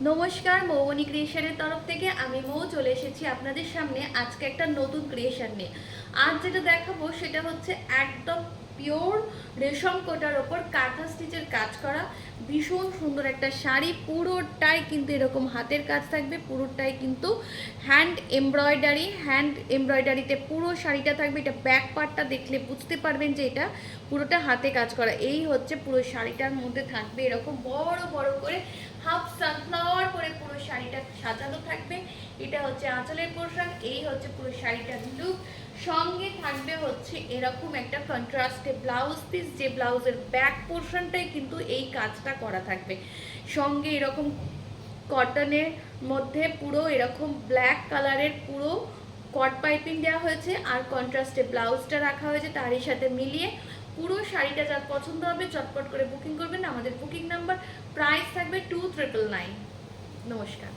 নমস্কার, মৌবনী ক্রিয়েশনের তরফ থেকে আমি মৌ চলে এসেছি আপনাদের সামনে আজকে একটা নতুন ক্রিয়েশন নিয়ে। আজ যেটা দেখাবো সেটা হচ্ছে একদম পিওর রেশম কোটার ওপর কাঁথা স্টিচের কাজ করা ভীষণ সুন্দর একটা শাড়ি। পুরোটাই কিন্তু এরকম হাতের কাজ থাকবে, পুরোটাই কিন্তু হ্যান্ড এমব্রয়ডারিতে পুরো শাড়িটা থাকবে। এটা ব্যাক পার্টটা দেখলে বুঝতে পারবেন যে এটা পুরোটা হাতে কাজ করা। এই হচ্ছে পুরো শাড়িটার মধ্যে থাকবে এরকম বড় বড় করে হাফ সানফ্লাওয়ার করে পুরো শাড়িটা সাজানো থাকবে। এটা হচ্ছে আঁচলের পোর্শন, এই হচ্ছে পুরো শাড়িটার লুক। সঙ্গে থাকবে হচ্ছে এরকম একটা কন্ট্রাস্টে ব্লাউজ পিস, যে ব্লাউজের ব্যাক পোর্শনটাই কিন্তু এই কাজটা করা থাকবে। সঙ্গে এরকম কটনের মধ্যে পুরো এরকম ব্ল্যাক কালারের পুরো কট পাইপিং দেওয়া হয়েছে, আর কন্ট্রাস্টে ব্লাউজটা রাখা হয়েছে তারই সাথে মিলিয়ে। পুরো শাড়িটা যার পছন্দ হবে চটপট করে বুকিং করবেন। আমাদের বুকিং নাম্বার, প্রাইস থাকবে 2999। নমস্কার।